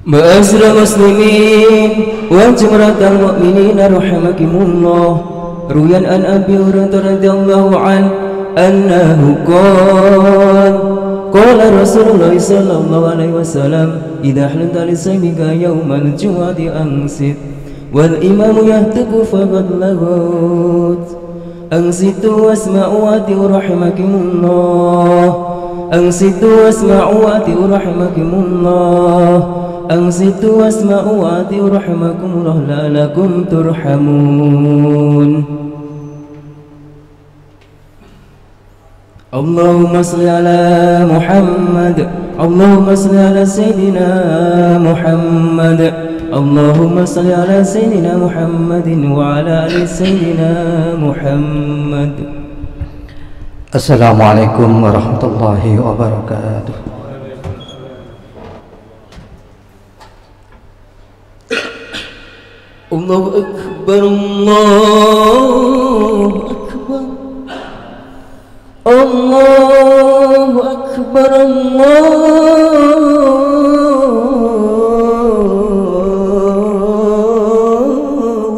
Ma'asyiral muslimin wa jumratal mu'minin rahimakumullah. Ruyan an Abi Hurairah radhiyallahu anhu qala Rasulullah sallallahu alaihi wasallam idza halanta lisaymika yawmal jumu'ati ansit wal imamu yahtabu faqad laghut ansitu wasma'u wa rahimakumullah ansitu wasma'u wa rahimakumullah ansitu wasma'u wa rahimakumullah la'allakum turhamun. Allahumma salli ala Muhammad, Allahumma salli ala Sayyidina Muhammad, Allahumma salli ala Sayyidina Muhammadin wa ala ali Sayyidina Muhammad. Assalamualaikum warahmatullahi wabarakatuh. Allahu Akbar, Allahu Akbar, Allahu Akbar, Allahu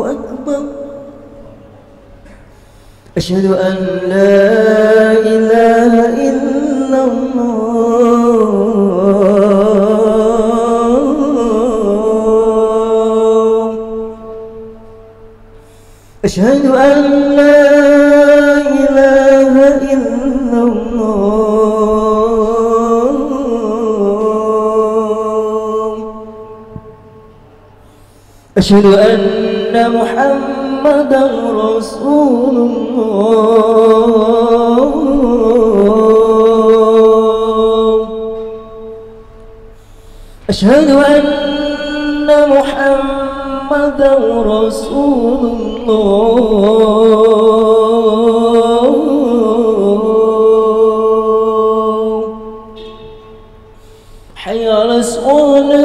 Akbar. Asyhadu an la ilaha illallah. Asyhadu an la ilaha illallah. Asyhadu anna Muhammadan Rasulullah. Asyhadu anna Muhammadan Rasulullah. Hayya 'alas shalah.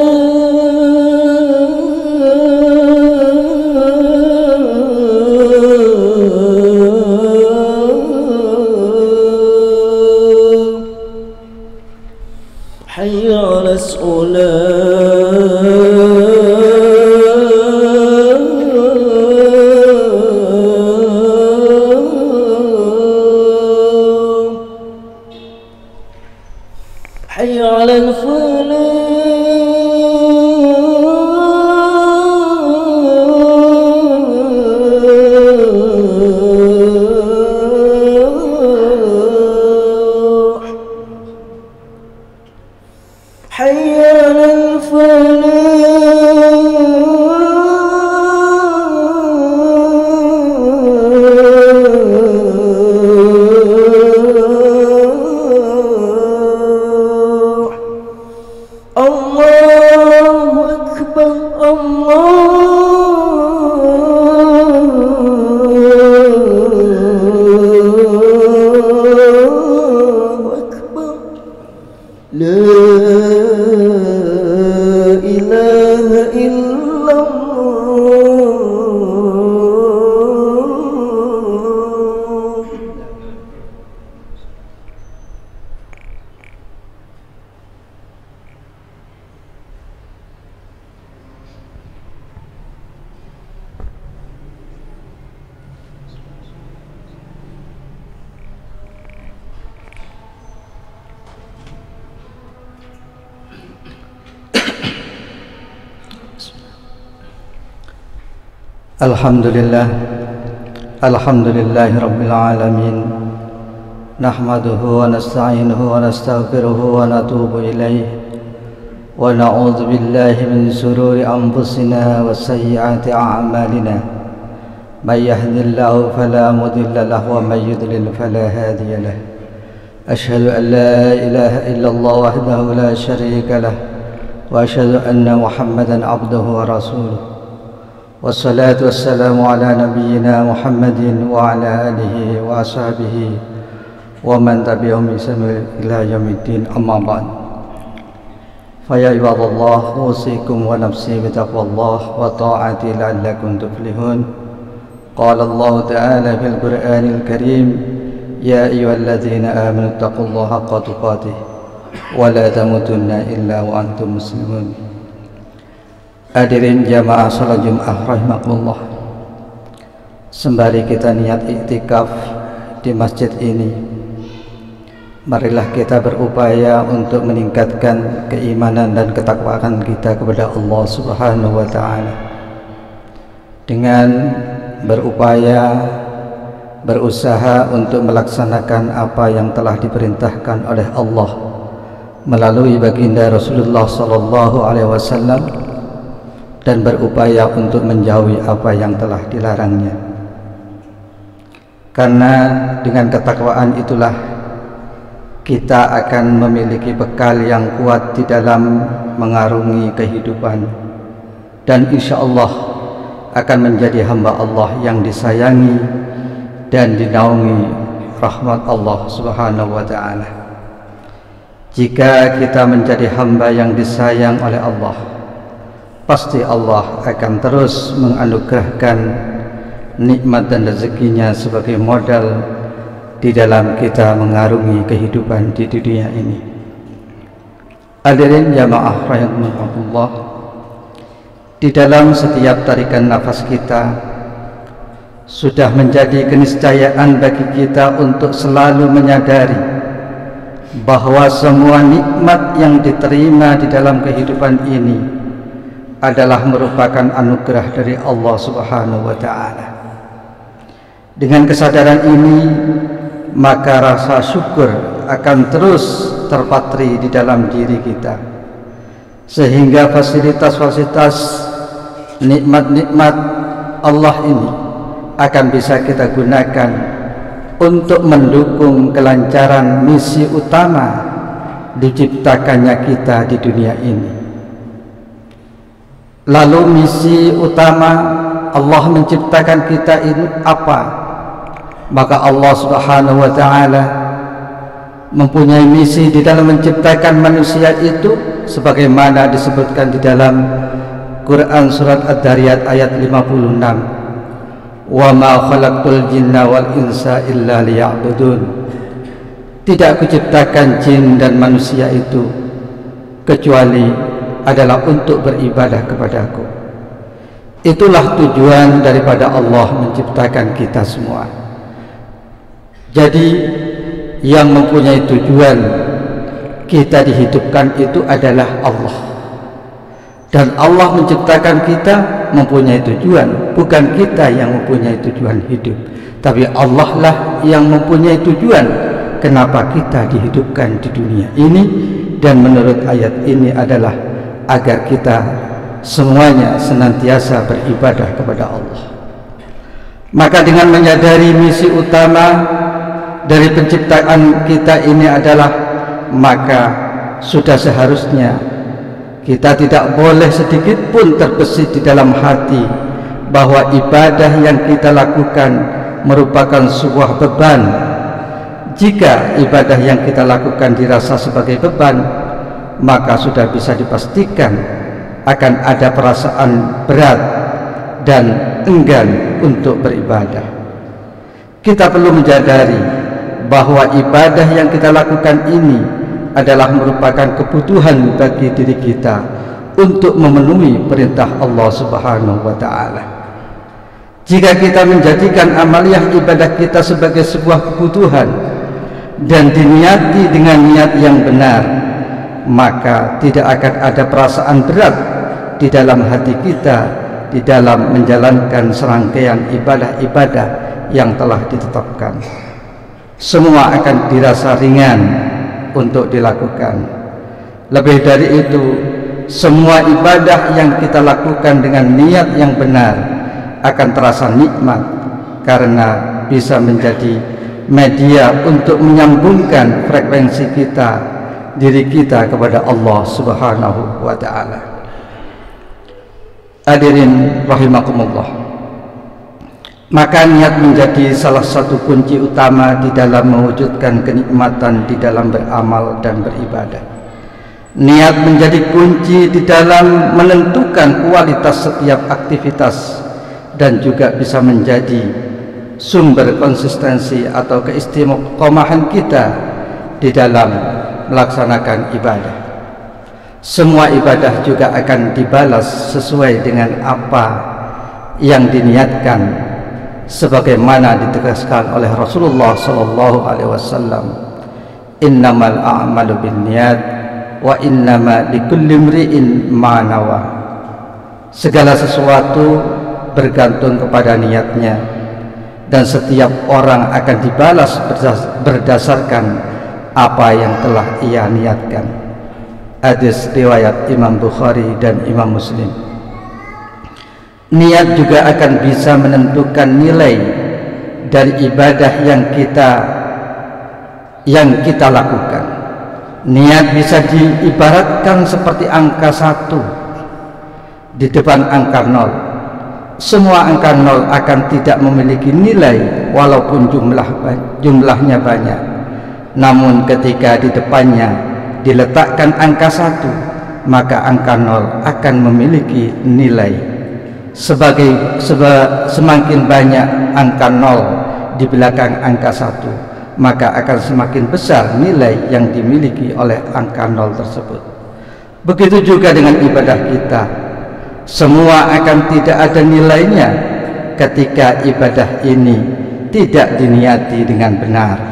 Hayya 'alas shalah. حي على الفلاح حي على Allahu Akbar, Allahu Akbar. La ilaha illallah. Alhamdulillah, alhamdulillahi rabbil alamin. Nahmaduhu wa nasta'inuhu wa nastaghfiruhu wa natubu ilayh wa na'udzu billahi min shururi anfusina wa sayyiati a'malina. May yahdihillahu fala mudilla lahu wa may yudlil fala hadiya lahu. Ashhadu an la ilaha illallah wahdahu la sharika lahu wa ashhadu anna Muhammadan abduhu wa rasuluh. Wassalatu wassalamu ala nabiyyina Muhammadin wa ala alihi wa ashabihi wa man tabi'ahum bi ihsan ila yaumiddin, amma ba'd. Fa ya ibadallah, usikum wa nafsi bi taqwallah wa ta'ati la'allakum tuflihun. Qala Allah ta'ala fil Qur'anil Karim, ya ayyuhalladzina amanu taqullaha haqqa tuqatih wa la tamutunna illa wa antum muslimun. Hadirin jamaah salat Jumat rahimakumullah. Sembari kita niat iktikaf di masjid ini, marilah kita berupaya untuk meningkatkan keimanan dan ketakwaan kita kepada Allah Subhanahu wa taala dengan berupaya berusaha untuk melaksanakan apa yang telah diperintahkan oleh Allah melalui baginda Rasulullah sallallahu alaihi wasallam dan berupaya untuk menjauhi apa yang telah dilarangnya. Karena dengan ketakwaan itulah kita akan memiliki bekal yang kuat di dalam mengarungi kehidupan, dan insya Allah akan menjadi hamba Allah yang disayangi dan dinaungi rahmat Allah Subhanahu wa ta'ala. Jika kita menjadi hamba yang disayang oleh Allah, pasti Allah akan terus menganugerahkan nikmat dan rezekinya sebagai modal di dalam kita mengarungi kehidupan di dunia ini. Hadirin jamaah rahimakumullah, di dalam setiap tarikan nafas kita sudah menjadi keniscayaan bagi kita untuk selalu menyadari bahwa semua nikmat yang diterima di dalam kehidupan ini adalah merupakan anugerah dari Allah Subhanahu wa ta'ala. Dengan kesadaran ini, maka rasa syukur akan terus terpatri di dalam diri kita, sehingga fasilitas-fasilitas nikmat-nikmat Allah ini akan bisa kita gunakan untuk mendukung kelancaran misi utama diciptakannya kita di dunia ini. Lalu misi utama Allah menciptakan kita ini apa? Maka Allah Subhanahu wa ta'ala mempunyai misi di dalam menciptakan manusia itu sebagaimana disebutkan di dalam Quran surat Ad-Dariyat ayat 56. Wa ma khalaqtul jinna wal insa illa liya'budun. Tidak kuciptakan jin dan manusia itu kecuali adalah untuk beribadah kepadaku. Itulah tujuan daripada Allah menciptakan kita semua. Jadi yang mempunyai tujuan kita dihidupkan itu adalah Allah. Dan Allah menciptakan kita mempunyai tujuan, bukan kita yang mempunyai tujuan hidup, tapi Allah lah yang mempunyai tujuan kenapa kita dihidupkan di dunia ini. Dan menurut ayat ini adalah agar kita semuanya senantiasa beribadah kepada Allah. Maka dengan menyadari misi utama dari penciptaan kita ini adalah, maka sudah seharusnya kita tidak boleh sedikit pun terbesit di dalam hati bahwa ibadah yang kita lakukan merupakan sebuah beban. Jika ibadah yang kita lakukan dirasa sebagai beban, maka sudah bisa dipastikan akan ada perasaan berat dan enggan untuk beribadah. Kita perlu menyadari bahwa ibadah yang kita lakukan ini adalah merupakan kebutuhan bagi diri kita untuk memenuhi perintah Allah Subhanahu wa ta'ala. Jika kita menjadikan amaliyah ibadah kita sebagai sebuah kebutuhan dan diniati dengan niat yang benar, maka tidak akan ada perasaan berat di dalam hati kita di dalam menjalankan serangkaian ibadah-ibadah yang telah ditetapkan. Semua akan dirasa ringan untuk dilakukan. Lebih dari itu, semua ibadah yang kita lakukan dengan niat yang benar akan terasa nikmat karena bisa menjadi media untuk menyambungkan frekuensi kita, diri kita kepada Allah Subhanahu wa ta'ala. Hadirin rahimakumullah, maka niat menjadi salah satu kunci utama di dalam mewujudkan kenikmatan di dalam beramal dan beribadah. Niat menjadi kunci di dalam menentukan kualitas setiap aktivitas dan juga bisa menjadi sumber konsistensi atau keistiqomahan kita di dalam melaksanakan ibadah. Semua ibadah juga akan dibalas sesuai dengan apa yang diniatkan, sebagaimana ditegaskan oleh Rasulullah sallallahu alaihi wasallam, innamal a'malu binniyat wa innama likulli imri'in ma nawa. Segala sesuatu bergantung kepada niatnya, dan setiap orang akan dibalas berdasarkan apa yang telah ia niatkan. Hadis riwayat Imam Bukhari dan Imam Muslim. Niat juga akan bisa menentukan nilai dari ibadah yang kita lakukan. Niat bisa diibaratkan seperti angka 1 di depan angka 0. Semua angka 0 akan tidak memiliki nilai walaupun jumlahnya banyak. Namun ketika di depannya diletakkan angka 1, maka angka 0 akan memiliki nilai. Semakin banyak angka 0 di belakang angka 1, maka akan semakin besar nilai yang dimiliki oleh angka 0 tersebut. Begitu juga dengan ibadah kita. Semua akan tidak ada nilainya ketika ibadah ini tidak diniati dengan benar.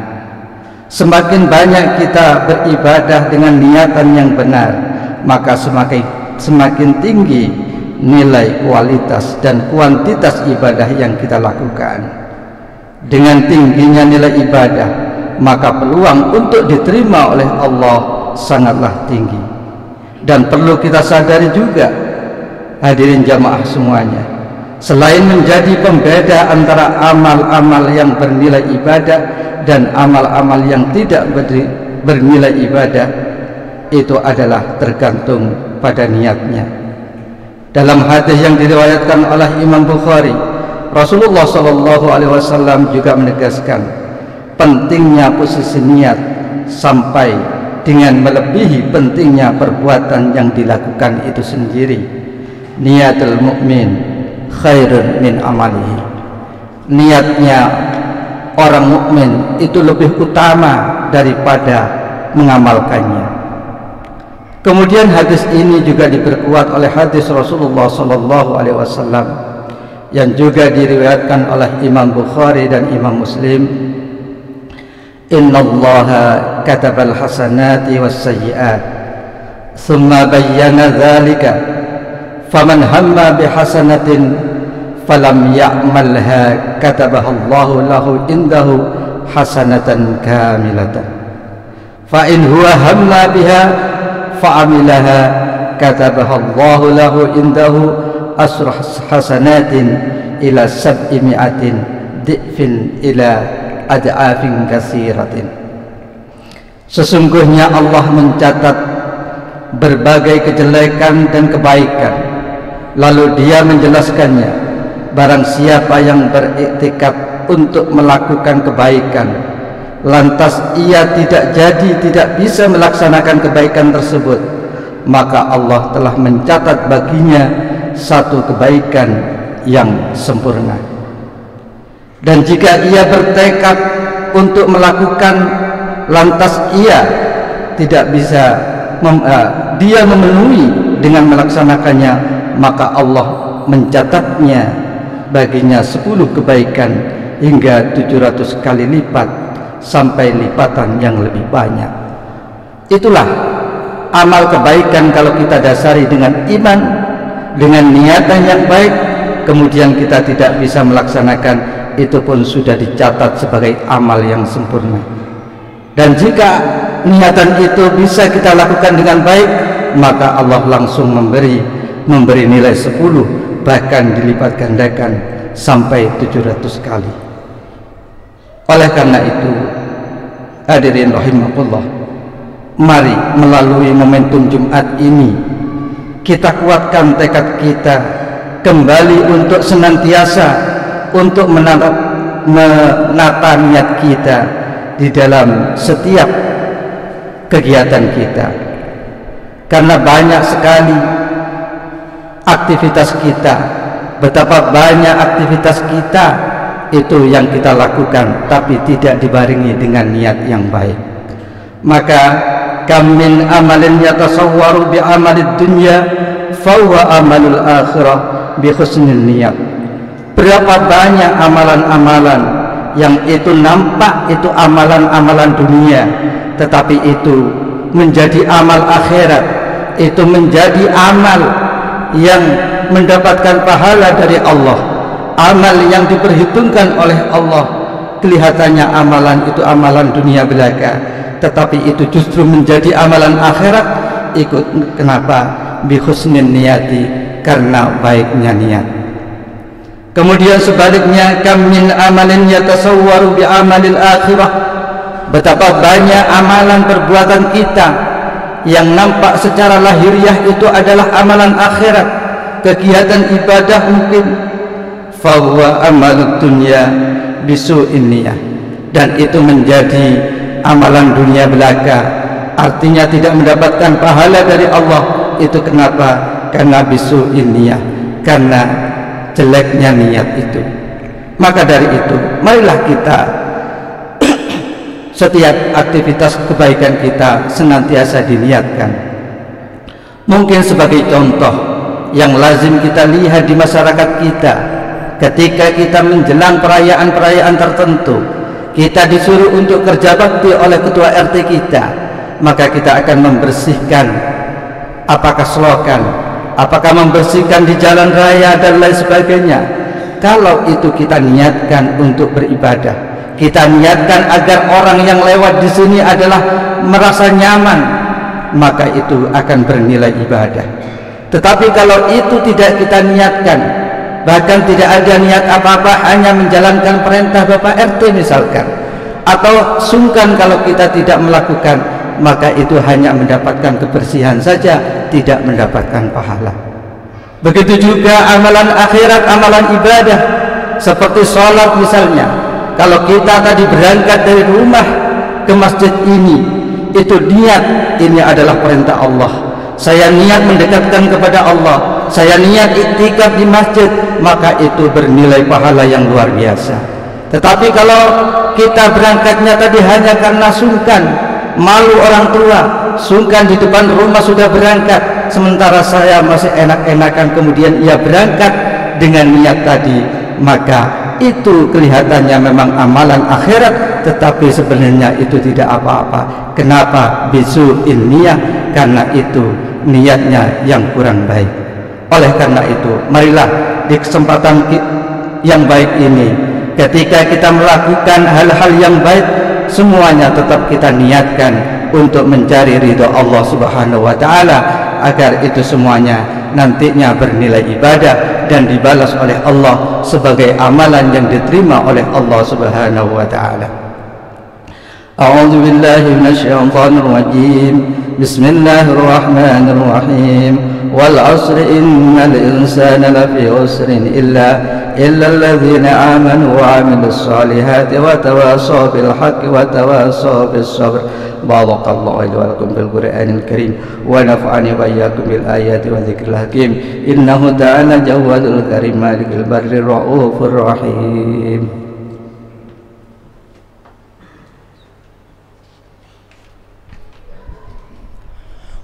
Semakin banyak kita beribadah dengan niatan yang benar, maka semakin tinggi nilai kualitas dan kuantitas ibadah yang kita lakukan. Dengan tingginya nilai ibadah, maka peluang untuk diterima oleh Allah sangatlah tinggi. Dan perlu kita sadari juga, hadirin jamaah semuanya, selain menjadi pembeda antara amal-amal yang bernilai ibadah dan amal-amal yang tidak bernilai ibadah, itu adalah tergantung pada niatnya. Dalam hadis yang diriwayatkan oleh Imam Bukhari, Rasulullah SAW juga menegaskan pentingnya posisi niat sampai dengan melebihi pentingnya perbuatan yang dilakukan itu sendiri. Niatul mukmin khairun min amalihi. Niatnya orang mukmin itu lebih utama daripada mengamalkannya. Kemudian hadis ini juga diperkuat oleh hadis Rasulullah SAW yang juga diriwayatkan oleh Imam Bukhari dan Imam Muslim. Innallaha katabal hasanati was sayyi'at thumma bayyana dzalika faman hamma bihasanatin falam ya'malha katabaha Allahu lahu indahu hasanatan kamilatan fa in huwa hamma biha fa'amilaha katabaha Allahu lahu indahu asru hasanatin ila 700 di'fin ila ad'afin katsiratin. Sesungguhnya Allah mencatat berbagai kejelekan dan kebaikan, lalu Dia menjelaskannya. Barang siapa yang beriktikad untuk melakukan kebaikan, lantas ia tidak bisa melaksanakan kebaikan tersebut, maka Allah telah mencatat baginya satu kebaikan yang sempurna. Dan jika ia bertekad untuk melakukan, lantas ia tidak bisa dia memenuhi dengan melaksanakannya, maka Allah mencatatnya baginya 10 kebaikan hingga 700 kali lipat sampai lipatan yang lebih banyak. Itulah amal kebaikan kalau kita dasari dengan iman, dengan niatan yang baik, kemudian kita tidak bisa melaksanakan, itu pun sudah dicatat sebagai amal yang sempurna. Dan jika niatan itu bisa kita lakukan dengan baik, maka Allah langsung memberi nilai 10, bahkan dilipat gandakan sampai 700 kali. Oleh karena itu, hadirin rahimakumullah, mari melalui momentum Jumat ini kita kuatkan tekad kita kembali untuk senantiasa untuk menata niat kita di dalam setiap kegiatan kita, karena banyak sekali aktivitas kita, betapa banyak aktivitas kita itu yang kita lakukan tapi tidak dibarengi dengan niat yang baik. Maka kam min amalin yatasawwaru bi amalid dunya fa huwa amalul akhirah bi husnil niyat. Berapa banyak amalan-amalan yang itu nampak itu amalan-amalan dunia, tetapi itu menjadi amal akhirat, itu menjadi amal yang mendapatkan pahala dari Allah, amal yang diperhitungkan oleh Allah. Kelihatannya amalan itu amalan dunia belaka, tetapi itu justru menjadi amalan akhirat. Ikut kenapa? Bi husnin niyati, karena baiknya niat. Kemudian sebaliknya, kam min amalin yatasawwaru bi amalil akhirah. Betapa banyak amalan perbuatan kita yang nampak secara lahiriah itu adalah amalan akhirat, kegiatan ibadah mungkin, fa huwa amalud dunya bisu'in niyah, dan itu menjadi amalan dunia belaka, artinya tidak mendapatkan pahala dari Allah. Itu kenapa? Karena bisu'in niyah, karena jeleknya niat itu. Maka dari itu, marilah kita setiap aktivitas kebaikan kita senantiasa diniatkan. Mungkin sebagai contoh yang lazim kita lihat di masyarakat kita, ketika kita menjelang perayaan-perayaan tertentu, kita disuruh untuk kerja bakti oleh ketua RT kita, maka kita akan membersihkan, apakah selokan, apakah membersihkan di jalan raya dan lain sebagainya. Kalau itu kita niatkan untuk beribadah, kita niatkan agar orang yang lewat di sini adalah merasa nyaman, maka itu akan bernilai ibadah. Tetapi kalau itu tidak kita niatkan, bahkan tidak ada niat apa-apa, hanya menjalankan perintah Bapak RT misalkan, atau sungkan kalau kita tidak melakukan, maka itu hanya mendapatkan kebersihan saja, tidak mendapatkan pahala. Begitu juga amalan akhirat, amalan ibadah seperti sholat misalnya. Kalau kita tadi berangkat dari rumah ke masjid ini, itu niat, ini adalah perintah Allah, saya niat mendekatkan kepada Allah, saya niat iktikaf di masjid, maka itu bernilai pahala yang luar biasa. Tetapi kalau kita berangkatnya tadi hanya karena sungkan, malu orang tua, sungkan di depan rumah sudah berangkat, sementara saya masih enak-enakan, kemudian ia berangkat dengan niat tadi, maka itu kelihatannya memang amalan akhirat, tetapi sebenarnya itu tidak apa-apa. Kenapa? Bisu'in niyah, karena itu niatnya yang kurang baik. Oleh karena itu, marilah di kesempatan yang baik ini, ketika kita melakukan hal-hal yang baik, semuanya tetap kita niatkan untuk mencari ridho Allah Subhanahu wa ta'ala, agar itu semuanya nantinya bernilai ibadah dan dibalas oleh Allah sebagai amalan yang diterima oleh Allah Subhanahu wa ta'ala. A'udzu billahi minasyaitonir rajim. Bismillahirrahmanirrahim. Wal 'asri innal insana lafi khusrin illa alladzina amanu wa 'amilus solihati wa tawassaw bil haqqi wa tawassaw bis sabr. Barakallahu li wa lakum bil Qur'anil Karim wa nafa'ani wa iyyakum bil ayati wa dzikril hakim. Innahu ta'ala jawadul karim malikul barri raufur rahim.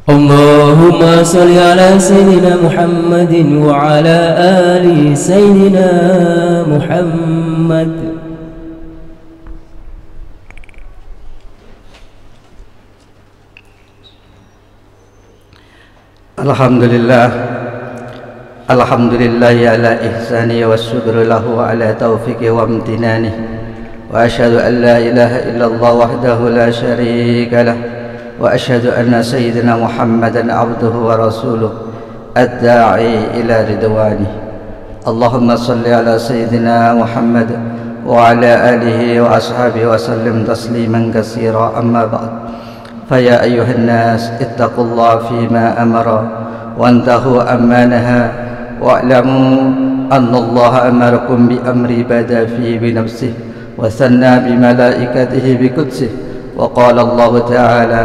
Allahumma salli ala Sayyidina Muhammadin wa ala ali Sayyidina Muhammad. Alhamdulillah, alhamdulillahi ala ihsani wa syukru lahu ala taufiqi wa amtinani, wa asyhadu an la ilaha illallah wahdahu la syarika lah, wa asyhadu anna sayyidina Muhammadan abduhu wa rasuluh ad-da'i ila ridwani. Allahumma salli ala sayyidina Muhammad wa ala alihi wa ashabihi wa sallim tasliman katsira. Amma ba'd. Faya ayyuhan nas ittaqullaha fima amara wa antahu amma naha wa'lamu anna Allah amarakum bi amri bada fi bi nafsihi wa sanna bi malaikatihi bi qudsihi wa qala Allah ta'ala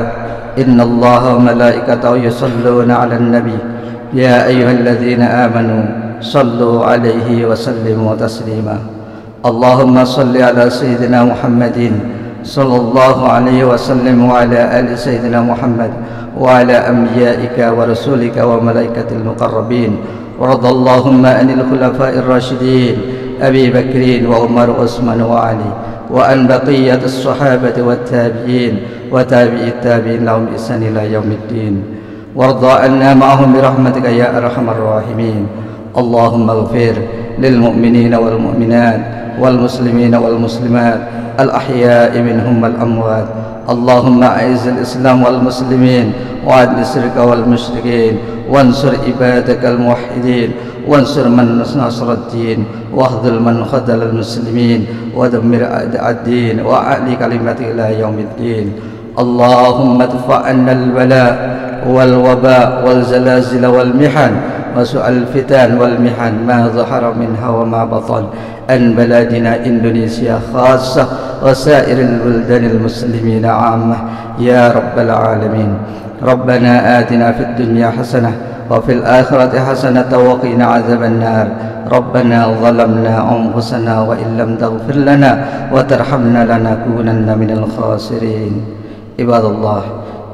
inna Allah wa malaikatahu yusalluna 'alan nabi ya ayyuhalladzina amanu sallu 'alaihi wa sallimu taslima. Allahumma salli ala sayyidina Muhammadin صلى الله عليه وسلم وعلى آل سيدنا محمد وعلى أنبيائك ورسولك وملائكة المقربين. ورضى اللهم عن الخلفاء الراشدين أبي بكر وعمر وعثمان وعلي، وعن بقية الصحابة والتابعين وتابعي التابعين لهم بإحسان إلى يوم الدين. وارض عنا معهم برحمتك يا أرحم الراحمين. اللهم اغفر للمؤمنين والمؤمنات والمسلمين والمسلمات الأحياء منهم والأموات. اللهم أعز الإسلام والمسلمين وأذل الشرك والمشركين، وانصر عبادك الموحدين، وانصر من نصر الدين، واخذل من خذل المسلمين، ودمر أعداء الدين، وأعلي كلمتك إلى يوم الدين. اللهم ادفع عنا البلاء والوباء والزلازل والمحن وسوء الفتن والمحن ما ظهر منها وما بطن عن بلادنا إندونيسيا خاصة وسائر البلدان المسلمين عامة يا رب العالمين. ربنا آتنا في الدنيا حسنة وفي الآخرة حسنة وقنا عذاب النار. ربنا ظلمنا أنفسنا وإن لم تغفر لنا وترحمنا لنكونن من الخاسرين. عباد الله،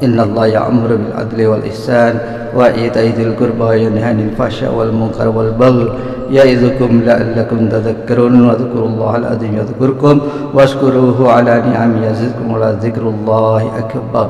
إن الله يأمر بالعدل والإحسان وإيتاء ذي القربى وينهى عن الفحشاء والمنكر والبغي يعظكم لعلكم تذكرون. واذكروا الله العظيم يذكركم واشكروه على نعمه يزدكم ولذكر الله أكبر.